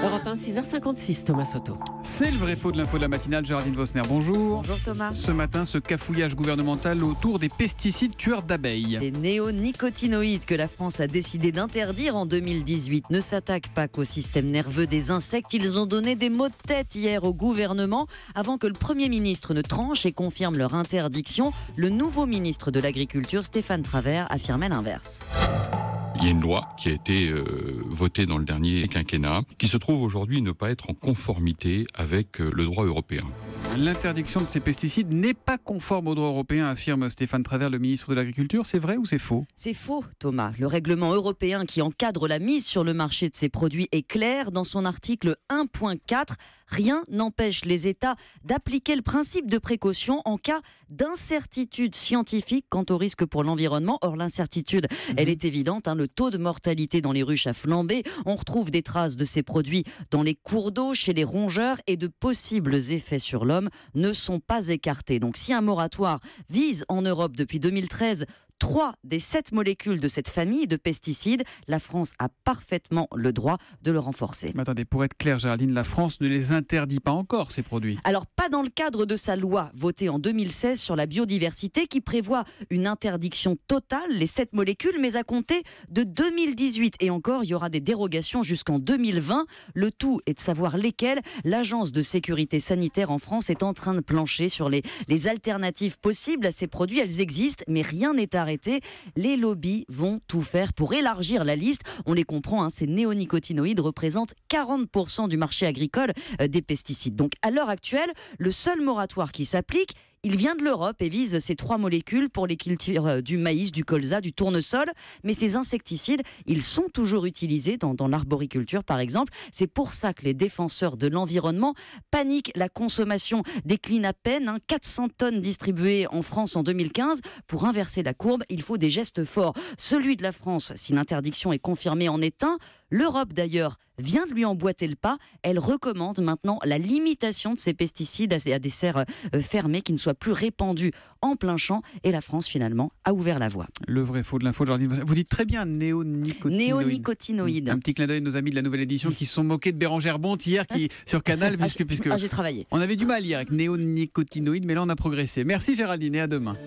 Europe 1, 6h56, Thomas Soto. C'est le vrai faux de l'info de la matinale. Géraldine Vosner, bonjour. Bonjour Thomas. Ce matin, ce cafouillage gouvernemental autour des pesticides tueurs d'abeilles. Ces néonicotinoïdes que la France a décidé d'interdire en 2018 ne s'attaquent pas qu'au système nerveux des insectes. Ils ont donné des maux de tête hier au gouvernement avant que le Premier ministre ne tranche et confirme leur interdiction. Le nouveau ministre de l'Agriculture, Stéphane Travert, affirmait l'inverse. Il y a une loi qui a été votée dans le dernier quinquennat qui se trouve aujourd'hui ne pas être en conformité avec le droit européen. L'interdiction de ces pesticides n'est pas conforme au droit européen, affirme Stéphane Travert, le ministre de l'Agriculture. C'est vrai ou c'est faux ? C'est faux, Thomas. Le règlement européen qui encadre la mise sur le marché de ces produits est clair. Dans son article 1.4, rien n'empêche les États d'appliquer le principe de précaution en cas d'incertitude scientifique quant au risque pour l'environnement. Or, l'incertitude, elle est évidente. Le taux de mortalité dans les ruches a flambé. On retrouve des traces de ces produits dans les cours d'eau, chez les rongeurs, et de possibles effets sur l'homme ne sont pas écartés. Donc si un moratoire vise en Europe depuis 2013 3 des 7 molécules de cette famille de pesticides, la France a parfaitement le droit de le renforcer. Mais attendez, pour être clair, Géraldine, la France ne les interdit pas encore, ces produits. Alors, pas dans le cadre de sa loi votée en 2016 sur la biodiversité qui prévoit une interdiction totale, les 7 molécules, mais à compter de 2018. Et encore, il y aura des dérogations jusqu'en 2020. Le tout est de savoir lesquelles. L'Agence de sécurité sanitaire en France est en train de plancher sur les alternatives possibles à ces produits. Elles existent, mais rien n'est arrêté. Les lobbies vont tout faire pour élargir la liste. On les comprend, ces néonicotinoïdes représentent 40% du marché agricole des pesticides. Donc à l'heure actuelle, le seul moratoire qui s'applique, il vient de l'Europe et vise ces 3 molécules pour les cultures du maïs, du colza, du tournesol. Mais ces insecticides, ils sont toujours utilisés dans l'arboriculture, par exemple. C'est pour ça que les défenseurs de l'environnement paniquent. La consommation décline à peine. 400 tonnes distribuées en France en 2015. Pour inverser la courbe, il faut des gestes forts. Celui de la France, si l'interdiction est confirmée, en est un. L'Europe, d'ailleurs, vient de lui emboîter le pas. Elle recommande maintenant la limitation de ces pesticides à des serres fermées qui ne soient plus répandus en plein champ. Et la France, finalement, a ouvert la voie. Le vrai faux de l'info, Géraldine. Vous dites très bien néonicotinoïdes. Un petit clin d'œil de nos amis de la Nouvelle Édition qui se sont moqués de Bérangère Bonte hier sur Canal. J'ai travaillé. On avait du mal hier avec néonicotinoïdes, mais là on a progressé. Merci Géraldine et à demain.